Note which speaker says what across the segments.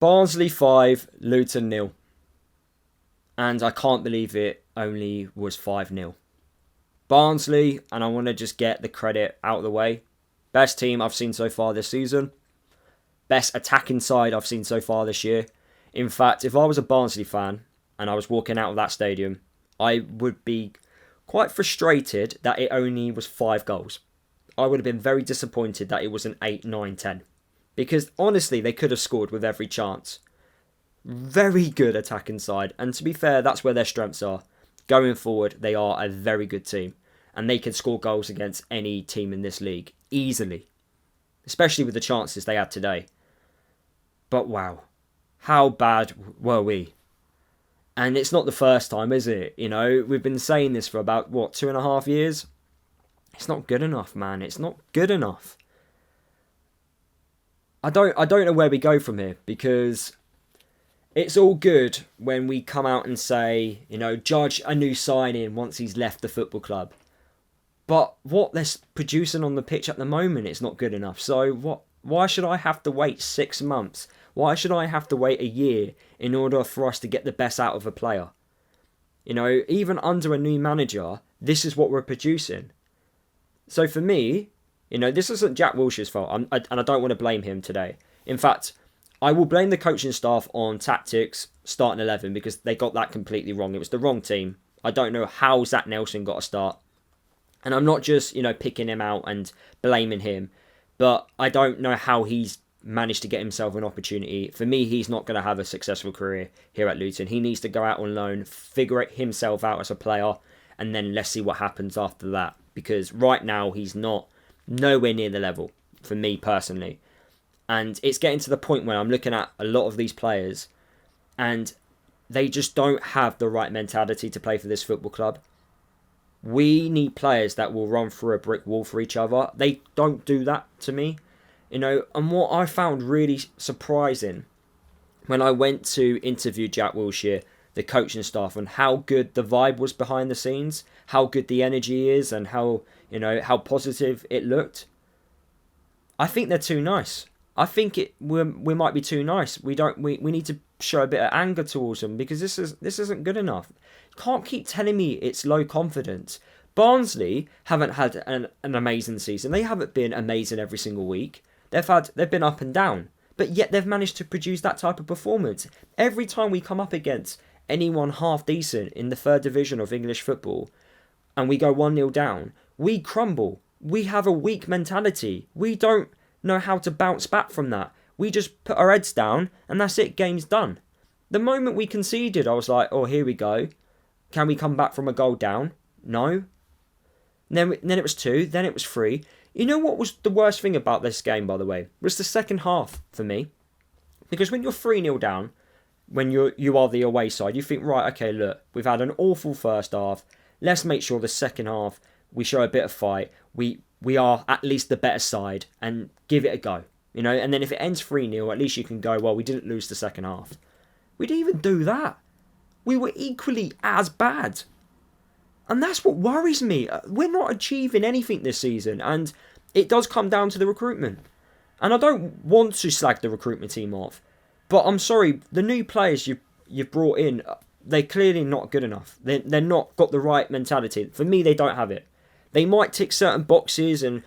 Speaker 1: Barnsley 5, Luton nil. And I can't believe it only was 5-0. Barnsley, and I want to just get the credit out of the way. Best team I've seen so far this season. Best attacking side I've seen so far this year. In fact, if I was a Barnsley fan and I was walking out of that stadium, I would be quite frustrated that it only was 5 goals. I would have been very disappointed that it was an 8, 9, 10. Because honestly, they could have scored with every chance. Very good attacking side. And to be fair, that's where their strengths are. Going forward, they are a very good team. And they can score goals against any team in this league. Easily. Especially with the chances they had today. But wow. How bad were we? And it's not the first time, is it? You know, we've been saying this for about, 2.5 years? It's not good enough, man. It's not good enough. I don't know where we go from here, because it's all good when we come out and say, judge a new signing once he's left the football club. But what they're producing on the pitch at the moment is not good enough. So why should I have to wait 6 months? Why should I have to wait a year in order for us to get the best out of a player? Even under a new manager, this is what we're producing. So for me, this isn't Jack Wilshere's fault, and I don't want to blame him today. In fact, I will blame the coaching staff on tactics, starting 11, because they got that completely wrong. It was the wrong team. I don't know how Zach Nelson got a start. And I'm not just, picking him out and blaming him, but I don't know how he's managed to get himself an opportunity. For me, he's not going to have a successful career here at Luton. He needs to go out on loan, figure it himself out as a player, and then let's see what happens after that. Because right now, he's nowhere near the level, for me personally. And it's getting to the point where I'm looking at a lot of these players, and they just don't have the right mentality to play for this football club. We need players that will run through a brick wall for each other. They don't do that to me. And what I found really surprising when I went to interview Jack Wilshere, the coaching staff, and how good the vibe was behind the scenes, how good the energy is, and how positive it looked. I think they're too nice. I think we might be too nice. We need to show a bit of anger towards them, because this isn't good enough. Can't keep telling me it's low confidence. Barnsley haven't had an amazing season. They haven't been amazing every single week. They've been up and down, but yet they've managed to produce that type of performance. Every time we come up against anyone half decent in the 3rd division of English football, and we go 1-0 down, we crumble. We have a weak mentality. We don't know how to bounce back from that. We just put our heads down, and that's it, game's done. The moment we conceded, I was like, oh, here we go. Can we come back from a goal down? No. Then it was 2, then it was 3. You know what was the worst thing about this game, by the way? Was the second half for me. Because when you're 3-0 down, when you are the away side, you think, right, okay, look, we've had an awful first half. Let's make sure the second half we show a bit of fight. We are at least the better side, and give it a go. And then if it ends 3-0, at least you can go, well, we didn't lose the second half. We didn't even do that. We were equally as bad. And that's what worries me. We're not achieving anything this season, and it does come down to the recruitment. And I don't want to slag the recruitment team off, but I'm sorry, the new players you've brought in, they're clearly not good enough. They're not got the right mentality. For me, they don't have it. They might tick certain boxes and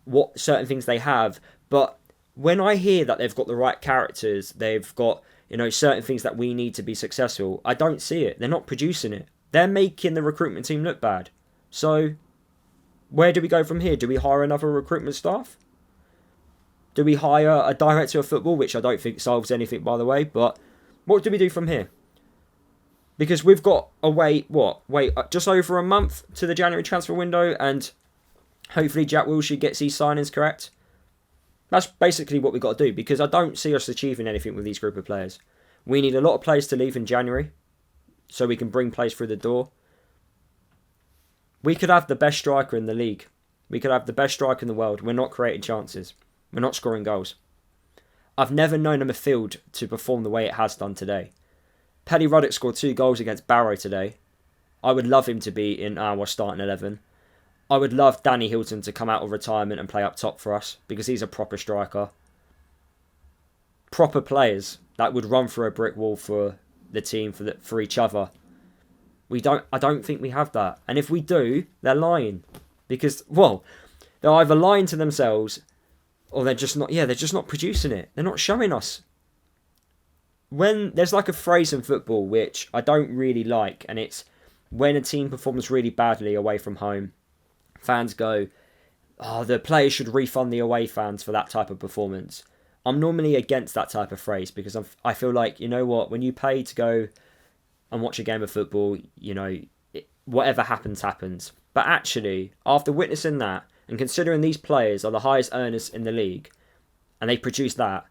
Speaker 1: what certain things they have, but when I hear that they've got the right characters, they've got certain things that we need to be successful, I don't see it. They're not producing it. They're making the recruitment team look bad. So, where do we go from here? Do we hire another recruitment staff? Do we hire a director of football, which I don't think solves anything, by the way, but what do we do from here? Because we've got a wait just over a month to the January transfer window, and hopefully Jack Wilshere gets these signings correct. That's basically what we've got to do, because I don't see us achieving anything with these group of players. We need a lot of players to leave in January, so we can bring players through the door. We could have the best striker in the league. We could have the best striker in the world. We're not creating chances. We're not scoring goals. I've never known a midfield to perform the way it has done today. Paddy Ruddock scored 2 goals against Barrow today. I would love him to be in our starting 11. I would love Danny Hilton to come out of retirement and play up top for us, because he's a proper striker. proper players that would run through a brick wall for the team, for each other. I don't think we have that. And if we do, they're lying. Because, well, they're either lying to themselves or they're just not producing it. They're not showing us. When there's like a phrase in football which I don't really like, and it's when a team performs really badly away from home, fans go, "Oh, the players should refund the away fans for that type of performance." I'm normally against that type of phrase because I feel like, you know what, when you pay to go and watch a game of football, you know, whatever happens, happens. But actually, after witnessing that, and considering these players are the highest earners in the league, and they produce that,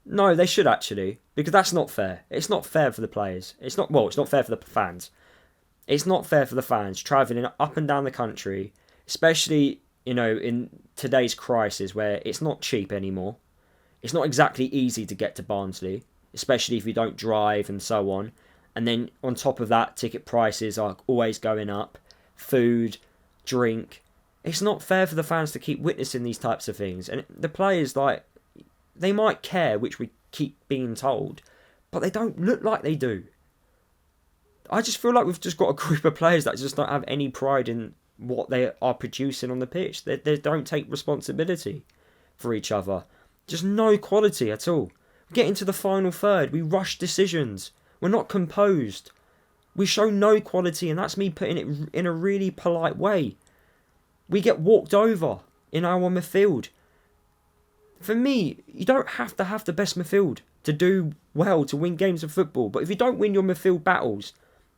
Speaker 1: no, they should actually, because that's not fair. It's not fair for the players. It's not fair for the fans. It's not fair for the fans travelling up and down the country, especially, you know, in today's crisis where it's not cheap anymore. It's not exactly easy to get to Barnsley, especially if you don't drive and so on. And then on top of that, ticket prices are always going up. Food, drink. It's not fair for the fans to keep witnessing these types of things. And the players, like, they might care, which we keep being told, but they don't look like they do. I just feel like we've just got a group of players that just don't have any pride in what they are producing on the pitch. They don't take responsibility for each other. Just no quality at all. We get into the final third, we rush decisions. We're not composed. We show no quality, and that's me putting it in a really polite way. We get walked over in our midfield. For me, you don't have to have the best midfield to do well, to win games of football. But if you don't win your midfield battles,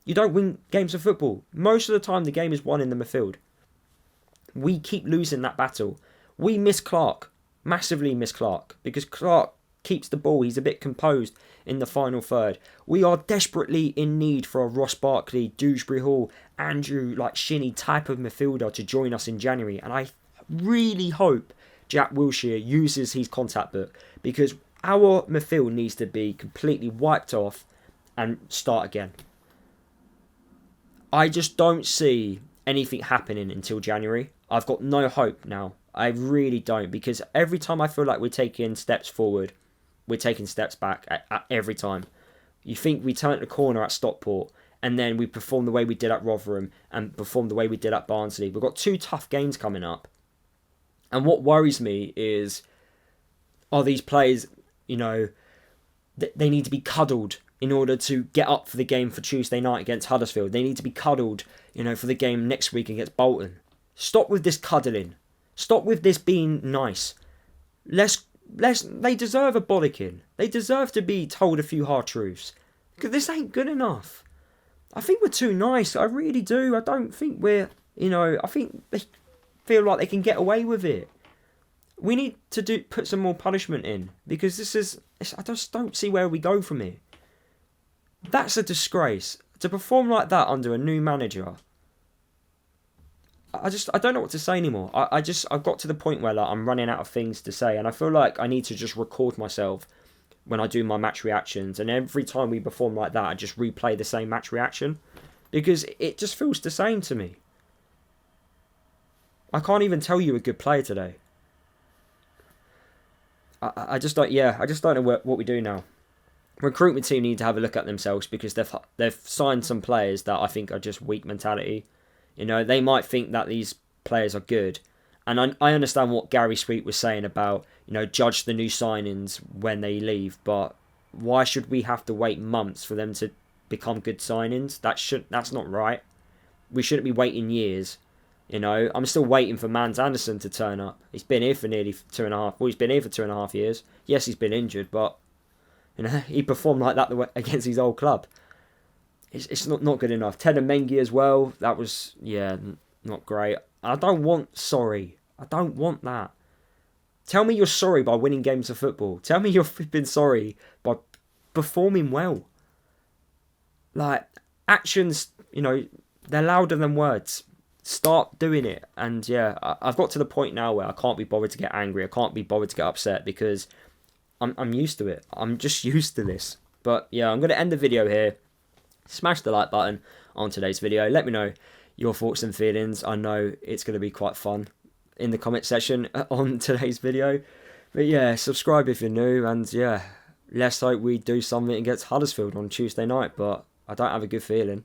Speaker 1: you don't win games of football. Most of the time, the game is won in the midfield. We keep losing that battle. We miss Clark. Massively miss Clark. Because Clark keeps the ball. He's a bit composed in the final third. We are desperately in need for a Ross Barkley, Dewsbury Hall, Andrew, like Shinnie type of midfielder to join us in January. And I really hope Jack Wilshere uses his contact book, because our midfield needs to be completely wiped off and start again. I just don't see anything happening until January. I've got no hope now. I really don't, because every time I feel like we're taking steps forward, we're taking steps back at every time. You think we turned the corner at Stockport, and then we perform the way we did at Rotherham and perform the way we did at Barnsley. We've got 2 tough games coming up. And what worries me is, are these players, you know, they need to be cuddled in order to get up for the game for Tuesday night against Huddersfield. They need to be cuddled, you know, for the game next week against Bolton. Stop with this cuddling. Stop with this being nice. They deserve a bollocking. They deserve to be told a few hard truths. Because this ain't good enough. I think we're too nice. I really do. I don't think we're, you know, I think they feel like they can get away with it. We need to put some more punishment in, because I just don't see where we go from here. That's a disgrace. To perform like that under a new manager, I don't know what to say anymore. I've got to the point where, like, I'm running out of things to say, and I feel like I need to just record myself when I do my match reactions, and every time we perform like that, I just replay the same match reaction, because it just feels the same to me. I can't even tell you a good player today. I just don't know what we do now. Recruitment team need to have a look at themselves, because they've signed some players that I think are just weak mentality. You know, they might think that these players are good. And I understand what Gary Sweet was saying about, you know, judge the new signings when they leave. But why should we have to wait months for them to become good signings? That's not right. We shouldn't be waiting years. You know, I'm still waiting for Mans Anderson to turn up. He's been here for nearly 2.5. Well, he's been here for 2.5 years. Yes, he's been injured, but, you know, he performed like that against his old club. It's not good enough. Ted and Mengi as well. That was, not great. I don't want sorry. I don't want that. Tell me you're sorry by winning games of football. Tell me you're flipping sorry by performing well. Like, actions, you know, they're louder than words. Start doing it. And yeah, I've got to the point now where I can't be bothered to get angry. I can't be bothered to get upset, because I'm used to it. I'm just used to this. But yeah, I'm going to end the video here. Smash the like button on today's video. Let me know your thoughts and feelings. I know it's going to be quite fun in the comment section on today's video. But yeah, subscribe if you're new, and yeah, let's hope we do something against Huddersfield on Tuesday night, but I don't have a good feeling.